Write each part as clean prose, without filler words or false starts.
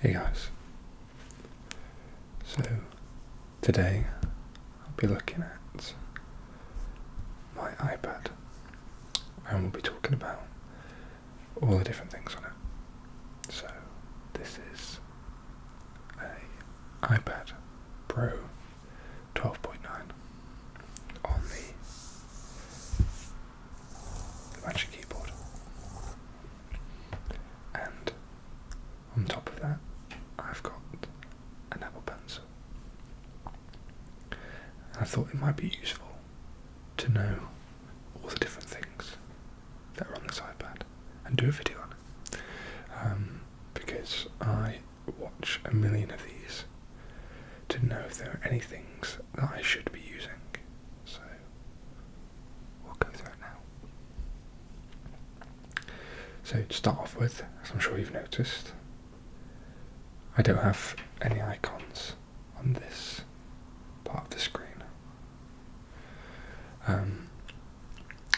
Hey guys, so today I'll be looking at my iPad and we'll be talking about all the different things on it. So this is a iPad Pro 12.9 on the Magic Keyboard, and on top of that I've got an Apple Pencil. I thought it might be useful to know all the different things that are on this iPad and do a video on it, because I watch a million of these to know if there are any things that I should be using. So we'll go through it now. So to start off with, as I'm sure you've noticed, I don't have any icons on this part of the screen. I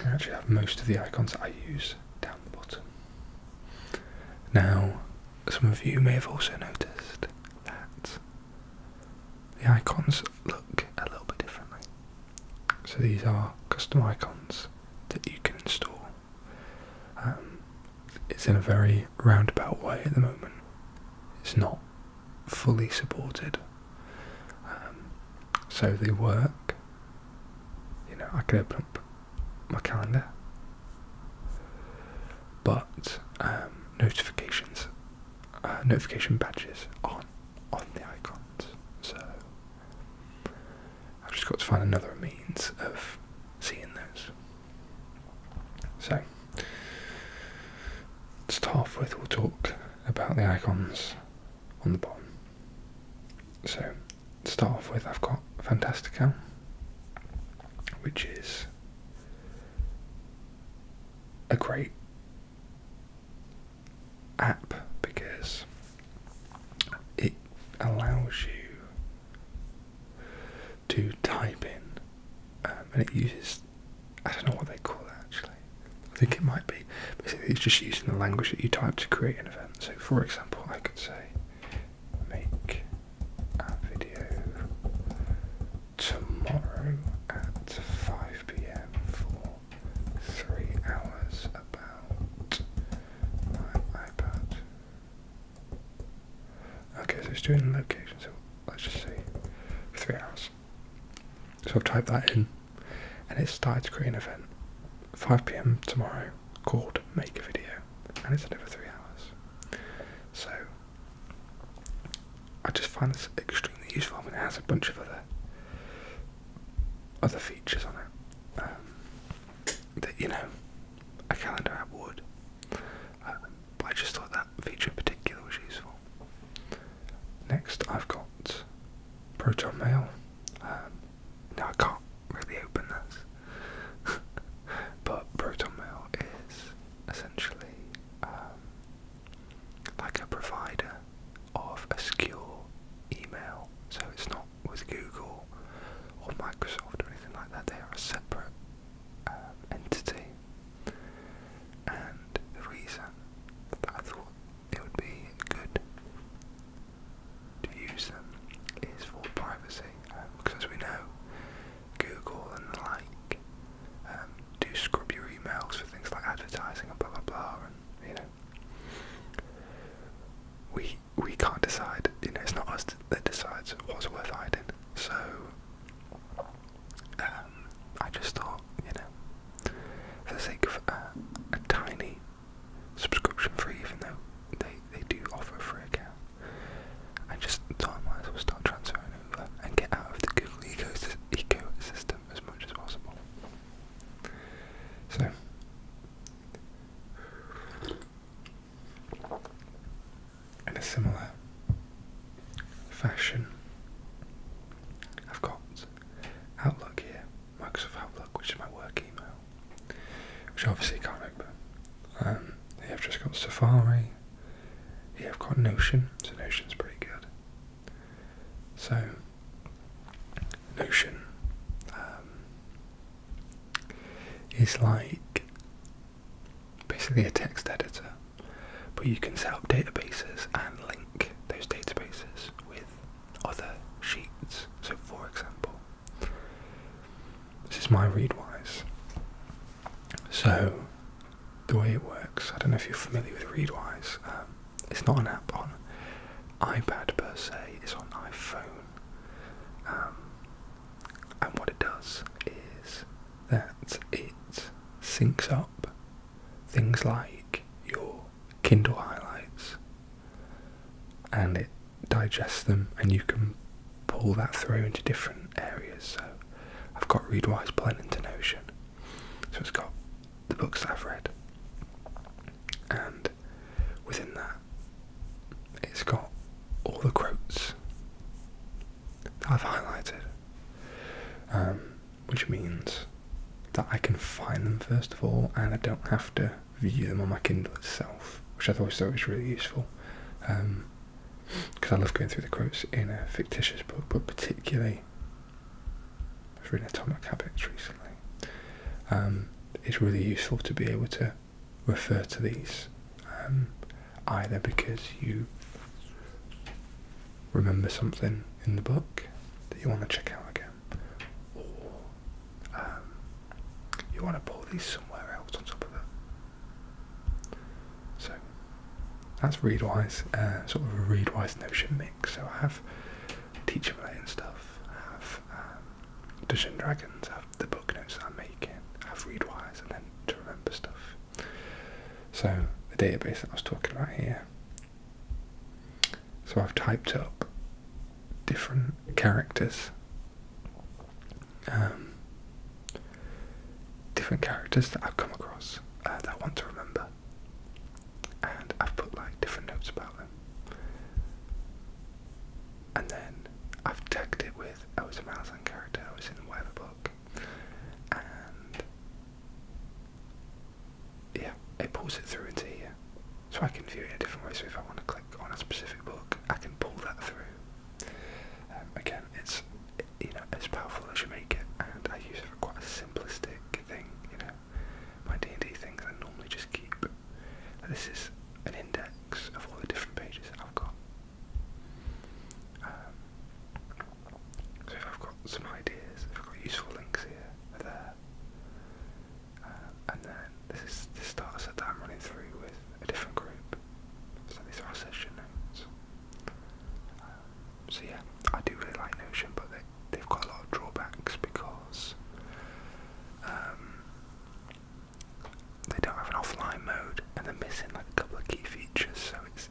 actually have most of the icons that I use down the bottom. Now, some of you may have also noticed that the icons look a little bit differently. So these are custom icons that you can install. It's in a very roundabout way at the moment. It's not fully supported. So they work. You know, I can open up my calendar, but notification badges aren't on the icons. So I've just got to find another means of seeing those. So to start off with, we'll talk about the icons on the bottom. So to start off with, I've got Fantastical, which is a great app because it allows you to type in, and it uses, I don't know what they call it actually, I think it might be, basically it's just using the language that you type to create an event. So for example, I could say make a video tomorrow at 5 p.m. for 3 hours about my iPad. Okay, so it's doing the location, so let's just say 3 hours. So I've typed that in and it started to create an event 5 p.m. tomorrow called make a video, and it's over 3 hours. So I just find this extremely useful. I mean, it has a bunch of other features on it that, you know, a calendar app would, but I just thought that feature in particular was useful. Next I've got Proton Mail. Now I can't really open this but Proton Mail is essentially like a provider of a secure email. So it's not with Google or Microsoft or anything like that. They are a separate entity, and the reason that I thought it would be good to use them is for privacy, because as we know, Google and the like do scrub your emails for things like advertising and blah blah blah, and you know, we can't decide, you know, it's not us that decides what's worth hiding. So I just thought, you know, for the sake of a tiny subscription fee, even though they do offer a free account, I just thought I might as well start transferring over and get out of the Google ecosystem as much as possible. So in a similar fashion, I've got Outlook here, Microsoft Outlook, which is my work email, which I obviously can't open. Here I've just got Safari, here I've got Notion, so Notion's pretty good. So Notion is like basically a text editor, but you can set up databases and link those places with other sheets. So for example, this is my Readwise. So the way it works, I don't know if you're familiar with Readwise, it's not an app on iPad per se, it's on iPhone. And what it does is that it syncs up things like your Kindle highlights, and it digests them, and you can pull that through into different areas. So I've got Readwise blend into Notion, so it's got the books that I've read, and within that it's got all the quotes that I've highlighted, which means that I can find them first of all, and I don't have to view them on my Kindle itself, which I always thought was really useful, because I love going through the quotes in a fictitious book, but particularly I've read Atomic Habits recently. It's really useful to be able to refer to these, either because you remember something in the book that you want to check out again, or you want to pull these somewhere else on top of it. So that's Readwise, sort of a Readwise Notion mix. So I have teacher-related stuff, I have Dungeons and Dragons, I have the book notes that I'm making, I have Readwise, and then to remember stuff. So the database that I was talking about here, so I've typed up different characters, that I've come across that I want to remember, and I've put like different notes about them, and then I've tagged it with, oh, it's a Malazan character, oh, it's in whatever book, and yeah, it pulls it through into here, so I can view it in a different way. So if I want to click on a specific book, I can pull that through. Again, it's, as powerful as you make it, and I use it for quite a simplistic thing. My D&D things I normally just keep. This is an index of all the different pages I've got. So if I've got some ideas, if I've got useful links here, they're there. And then this starter set that I'm running through with a different group. So these are our session notes. So yeah, I do really like Notion, but they've got a lot of drawbacks because they don't have an offline mode, and they're missing like a couple of key features. So it's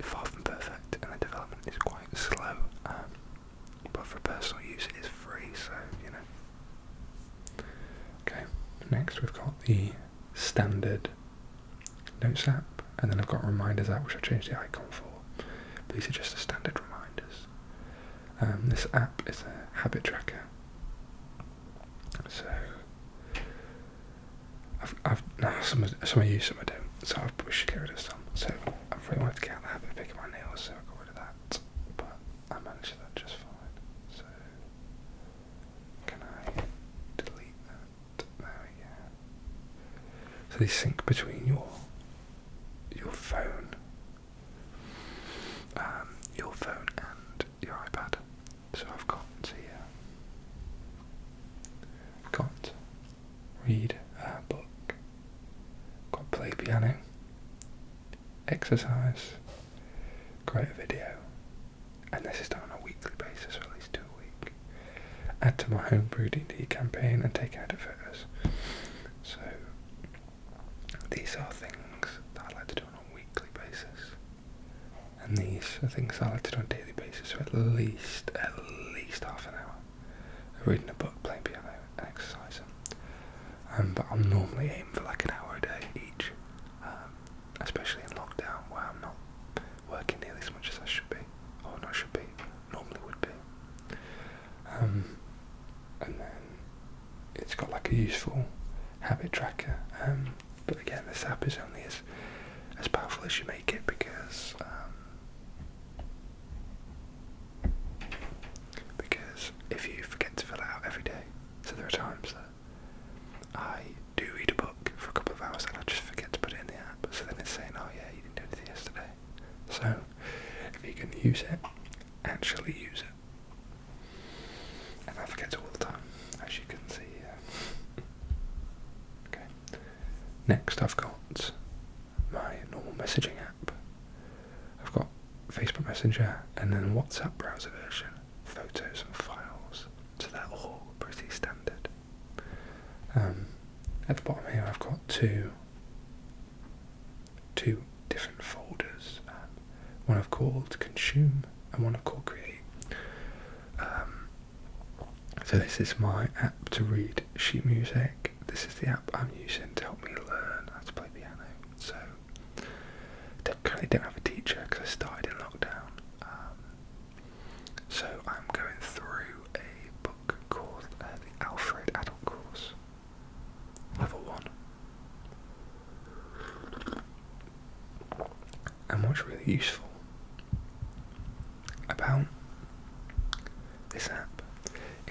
far from perfect, and the development is quite slow. But for personal use, it is free. So Okay. Next, we've got the standard Notes app, and then I've got Reminders app, which I've changed the icon for. But these are just the standard reminders. This app is a habit tracker. So some I use, some I don't. So I probably should get rid of some. So I really wanted to get out the habit of picking my nails, so I got rid of that. But I managed that just fine. So can I delete that? There we go. So they sync between your phone, and your iPad. So I've got here, got read a book, got play piano, exercise, create a video, and this is done on a weekly basis, or at least 2 a week. Add to my homebrew D&D campaign and take edit photos. So these are things that I like to do on a weekly basis, and these are things I like to do on a daily basis. So at least half an hour of reading a book, playing piano, and exercising. But I'm normally aiming for like an hour a day each, especially in lockdown where I'm not working nearly as much as I should be, or not should be, normally would be. And then it's got like a useful habit tracker, but again, this app is only as powerful as you make it, because if you forget to fill it out every day, so there are times that I do read a book for a couple of hours and I just forget to put it in the app, so then it's saying, oh yeah, you didn't do anything yesterday. So Next I've got my normal messaging app. I've got Facebook Messenger and then WhatsApp browser version, photos and files. So they're all pretty standard. At the bottom here I've got two different folders. One I've called Consume and one I've called Create. So this is my app to read sheet music. This is the app I'm using to help me learn how to play piano. So I currently don't have a teacher because I started in lockdown. So I'm going through a book called the Alfred Adult Course, Level 1. And what's really useful about this app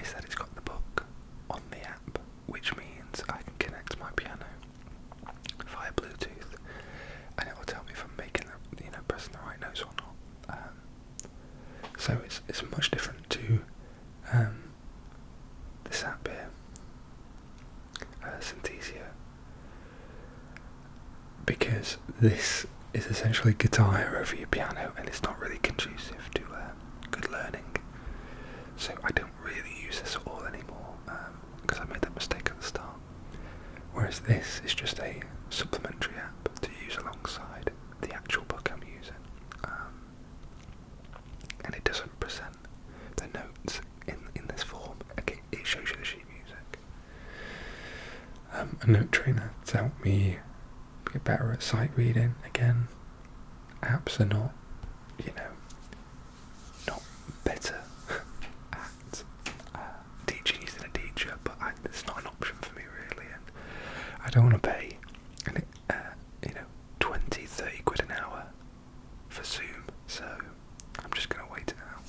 is that it's got the book on the app, which means I can connect my piano via Bluetooth, and it will tell me if I'm making pressing the right notes or not. So it's much different to this app here, Synthesia, because this is essentially guitar over your piano, and it's not really conducive to good learning. So I don't really use this at all anymore, because I made that mistake at the start. Whereas this is just a supplementary app to use alongside the actual book I'm using. And it doesn't present the notes in this form. Okay, it shows you the sheet music. A note trainer to help me get better at sight reading. Again, apps are not, not better at teaching using a teacher, but it's not an option for me really, and I don't want to pay 20-30 quid an hour for Zoom, so I'm just going to wait it out.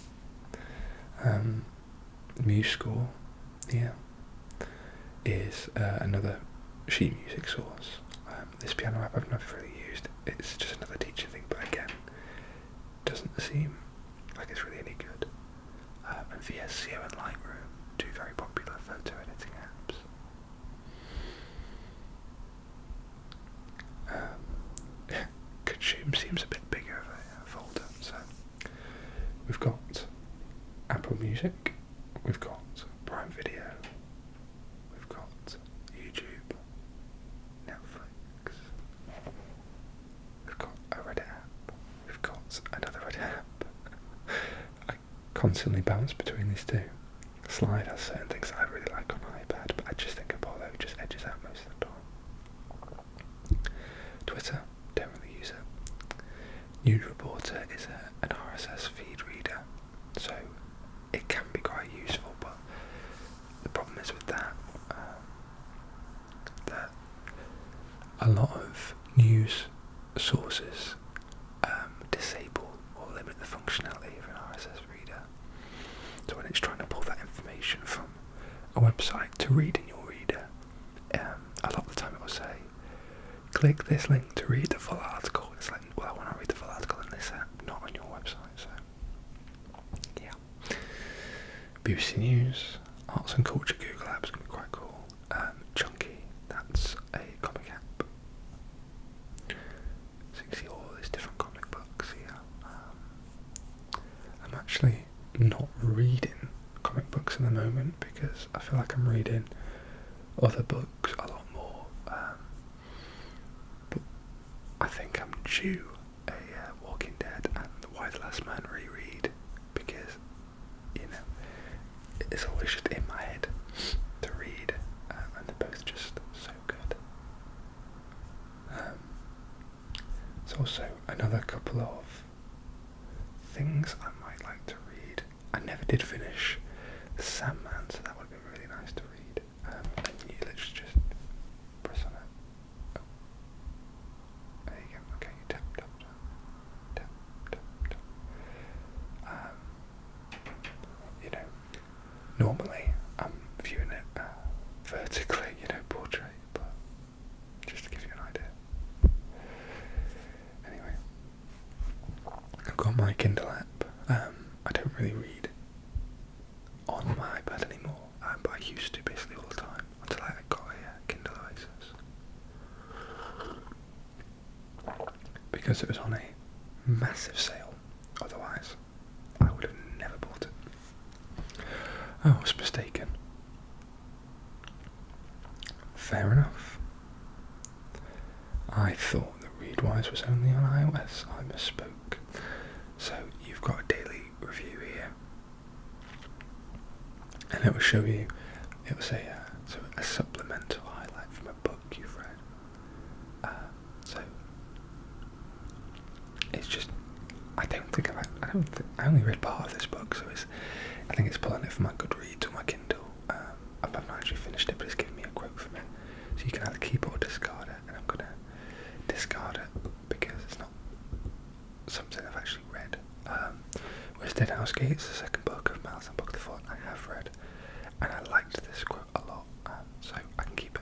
MuseScore, is another sheet music source. This piano app I've never really used. It's just another teaching thing, but again, doesn't seem like it's really any good. And VSCO and Lightroom, two very popular photo editing apps. Consume seems a bit bigger of a folder, so we've got Apple Music, we've got Prime Video, we've got YouTube, Netflix, we've got a Reddit app, we've got another Reddit app. I constantly bounce between these two. Slide has certain things that I really like on iPad, but I just think Apollo just edges out most of the time. Twitter, don't really use it. News Reporter is an RSS feed reader, so it can be quite useful, but the problem is with that, that a lot of news sources disable or limit the functionality of an RSS reader. So when it's trying to pull that information from a website to read in your reader, a lot of the time it will say, click this link to read the full article. It's like, well, I want to read the full article in this app, not on your website, so yeah. BBC News, Arts and Culture Google apps can be quite cool. Chunky, that's a comic app. So you can see all these different comic books here. I'm actually not reading comic books at the moment because I feel like I'm reading other books a lot more. But I think I'm due a Walking Dead and Why the Last Man reread because, it's always just in my head to read, and they're both just so good. There's also another couple of things I might like to read. I never did finish The Sandman, so that would have been really nice to read. And let's just press on it. Oh. There you go. Okay, you tap, tap, tap, tap, tap, tap. Normally I'm viewing it vertically, portrait, but just to give you an idea. Anyway, I've got my Kindle app. I don't really read on my iPad anymore, but I used to basically all the time until I got a Kindle Oasis. because it was on a massive sale. Otherwise, I would have never bought it. Oh, I was mistaken. Fair enough. I thought that Readwise was only on iOS. I misspoke. So you've got a daily review here, and it will show you. It will say a supplemental highlight from a book you've read. So it's just I only read part of this book, so I think it's pulling it from my Goodreads or my Kindle. I've not actually finished it, but it's giving me a quote from it. So you can either keep it or discard it, and I'm gonna discard it because it's not something I've actually read. Whereas Deadhouse Gate is the second book of Miles and Book the Fort I have read, and I liked this quote a lot, so I can keep it.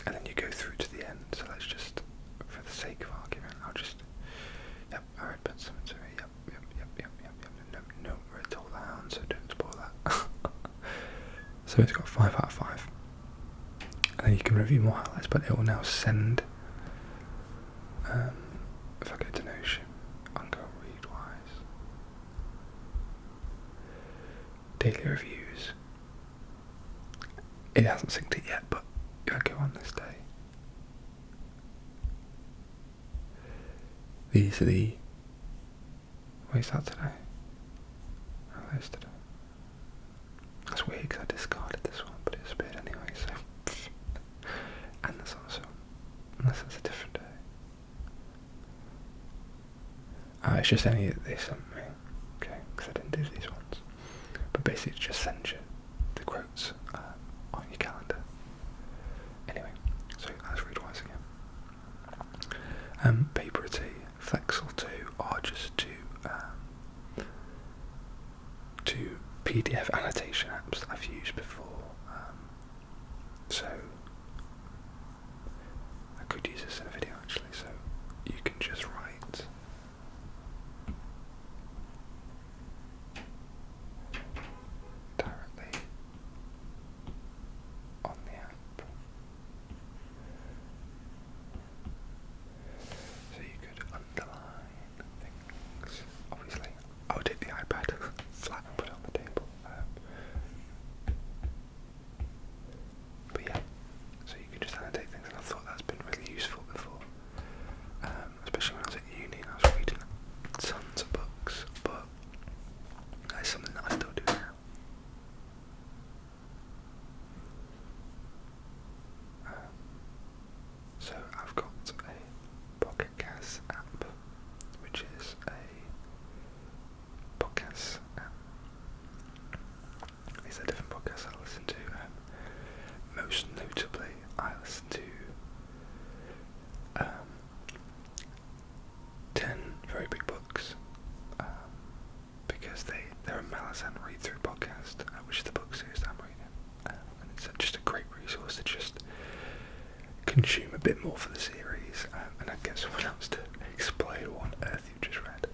And then you go through to the end, so let's just, for the sake of argument, I'll just, yep, I read Pet Cemetery, yep, no, read All the Hounds, so don't spoil that. So it's got 5 out of 5. And then you can review more highlights, but it will now send, if I go to Notion, I'll go Readwise, daily reviews. It hasn't synced it yet, but if I go on this day, these are the, where's that today? Oh, there's today. That's weird because I discarded this one, but it disappeared anyway, so. And this one, so. Unless it's a different day. It's just any that they sent me. Okay, because I didn't do these ones. But basically it just sends you the quotes on your calendar. Anyway, so that's Readwise again. Paperity, Flexel 2 are just two PDF annotation apps that I've used before. So I could use this in a video actually, so you can just write directly on the app. So you could underline things. Obviously, I would take the iPad flat and put it on the table. But yeah, so you can just annotate things, and I thought that's been really useful before. Especially when I was at uni and I was reading tons of books, but that's something that I still do now. So I've got a Pocket Cast app, which is a podcast app. These are different podcasts I listen to. Most notably, I listen to 10 Very Big Books, because they're a Malazan read-through podcast, which is the book series that I'm reading, and it's just a great resource to just consume a bit more for the series, and then get someone else to explain what on earth you just read.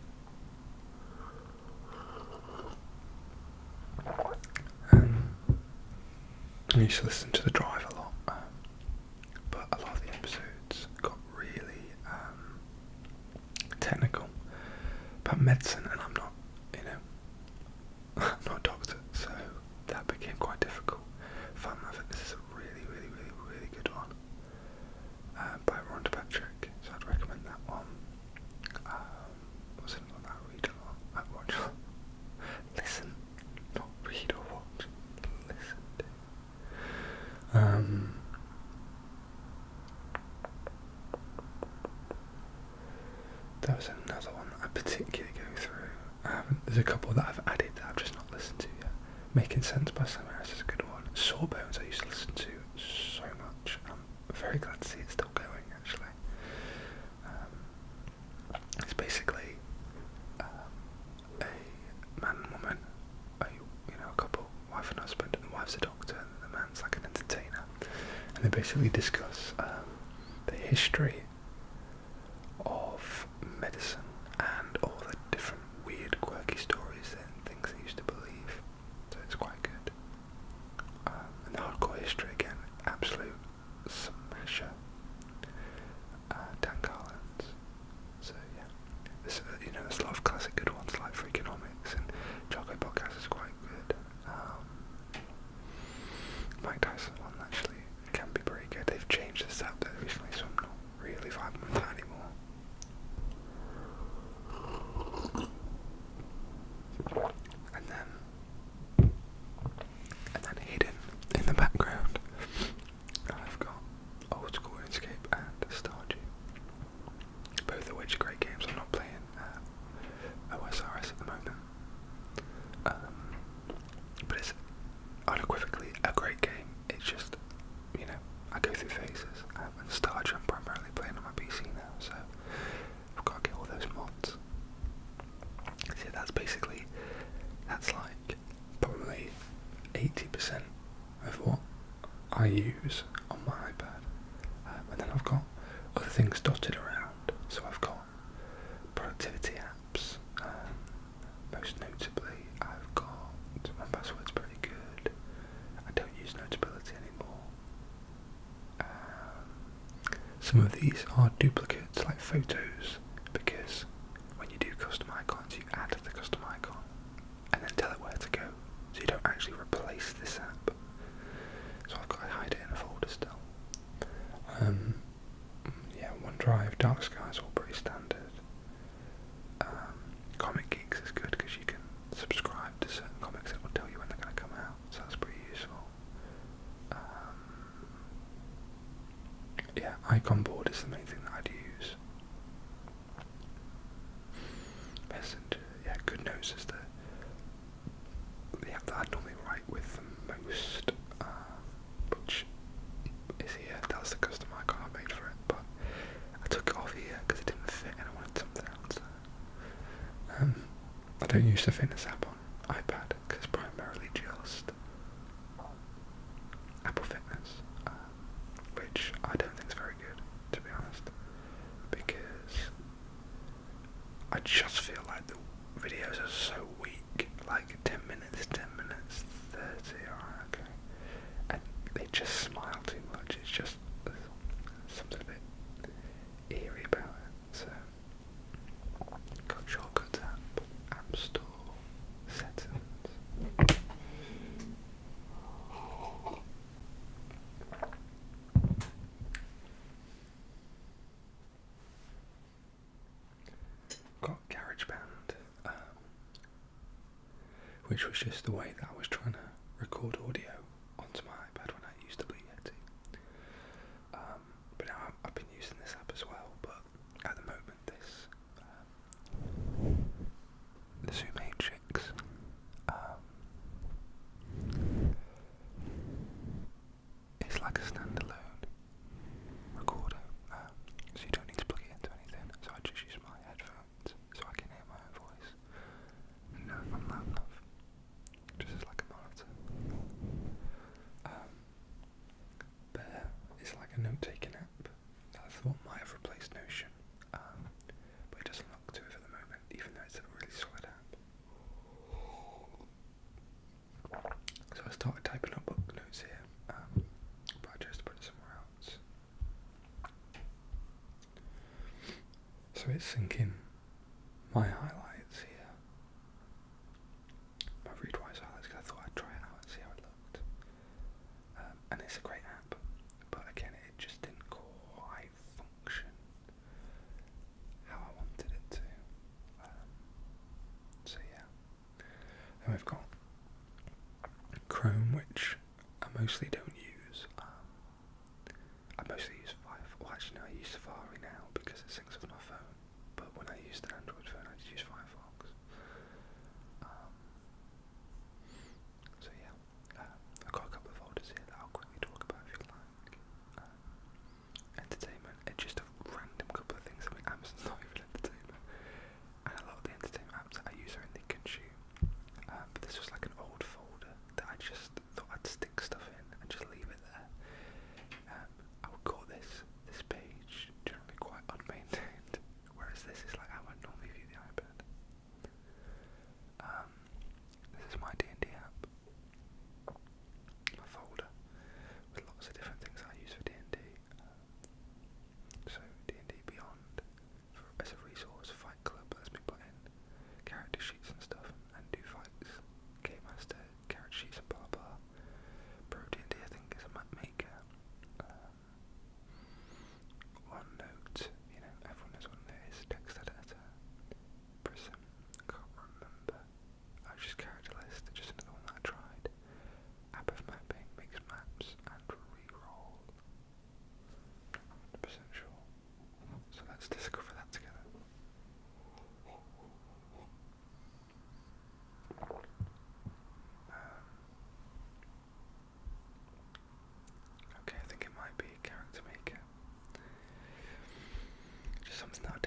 I used to listen to The Drive a lot, but a lot of the episodes got really technical about medicine, and I'm not, I'm not a doctor, so that became quite difficult. Fun of it, this is a really good one, by Rhonda Patrick, so I'd recommend that one. What's another one that I read a lot? I watch. Listen, not read or watch. Listen to. There was another one that I particularly go through. There's a couple that I've added that I've just not listened to yet. Making Sense by Sam Harris is a good one. Sawbones I used to listen to so much. I'm very glad to see it's still going actually. It's basically a man and woman, a couple, wife and husband, and the wife's a doctor and the man's like an entertainer, and they basically discuss the history of medicine and all the different weird quirky stories and things they used to believe, so it's quite good. And the hardcore history again, absolute smasher. Dan Carlin's things dotted around. So I've got productivity apps. Most notably, I've got my password's pretty good. I don't use Notability anymore. Some of these are duplicates, like photos, because when you do custom icons, you add the custom icon and then tell it where to go, so you don't actually replace this app. So I've got to hide it in a folder still. Yeah, OneDrive, Dark Skies, all pretty standard. Comic Geeks is good because you can subscribe to certain comics that will tell you when they're going to come out, so that's pretty useful. Yeah, Icon Board is the main thing that I'd use. Messenger, yeah, GoodNotes is the app that I'd normally write with the most, which is here. That's the custom icon I made for it, but I took it off here because it didn't fit and I wanted something else. I don't use the fitness app on iPad because it's primarily just Apple Fitness, which I don't think is very good, to be honest, because I just feel like the videos are so weak, like 10 minutes, 30, alright, okay, and they just smile too much. It's just something a bit eerie about it. So got Shortcuts app Store, settings. Got GarageBand, which was just the way that I was trying to record audio onto my iPad when I used the Blue Yeti. But now I've been using this app as well, but at the moment the Zoom H6, it's like a standalone recorder, so you don't need to plug it into anything, so I just use my headphones so I can hear my own voice and know if I'm loud enough, just as like a monitor. But it's like a note-taking app that I thought might have replaced Notion, but it doesn't look to it at the moment, even though it's a really solid app. So I started typing up book notes here, but I chose to put it somewhere else. So it's syncing my highlights here, my Readwise highlights, because I thought I'd try it out and see how it looked. And it's a great app, but again, it just didn't quite function how I wanted it to. So yeah. Then we've got Chrome, which I mostly don't use. I mostly use Firefox. Well, actually, no, I use Safari now because it syncs with my phone. But when I used an Android phone, I just use Firefox. So yeah, I've got a couple of folders here that I'll quickly talk about if you like. Entertainment, it's just a random couple of things. I mean, Amazon's not even entertainment. And a lot of the entertainment apps that I use are in the consume. But this was like an old folder that I just thought I'd stick stuff in and just leave it there. I would call this page generally quite unmaintained, whereas this is like how I normally view the iPad. This is my D&D app, my folder with lots of different things I use for D&D. So D&D Beyond as a resource, Fight Club lets me put in character sheets and stuff and do fights. Game Master, character sheets and blah blah. Pro D&D I think is a map maker. OneNote, you know, everyone knows what it is. Text editor, Prism, can't remember. Just character list, just another one that I tried. App of mapping, makes maps and re-roll. 100% sure. So let's discover that together. Okay, I think it might be a character maker. Just something that would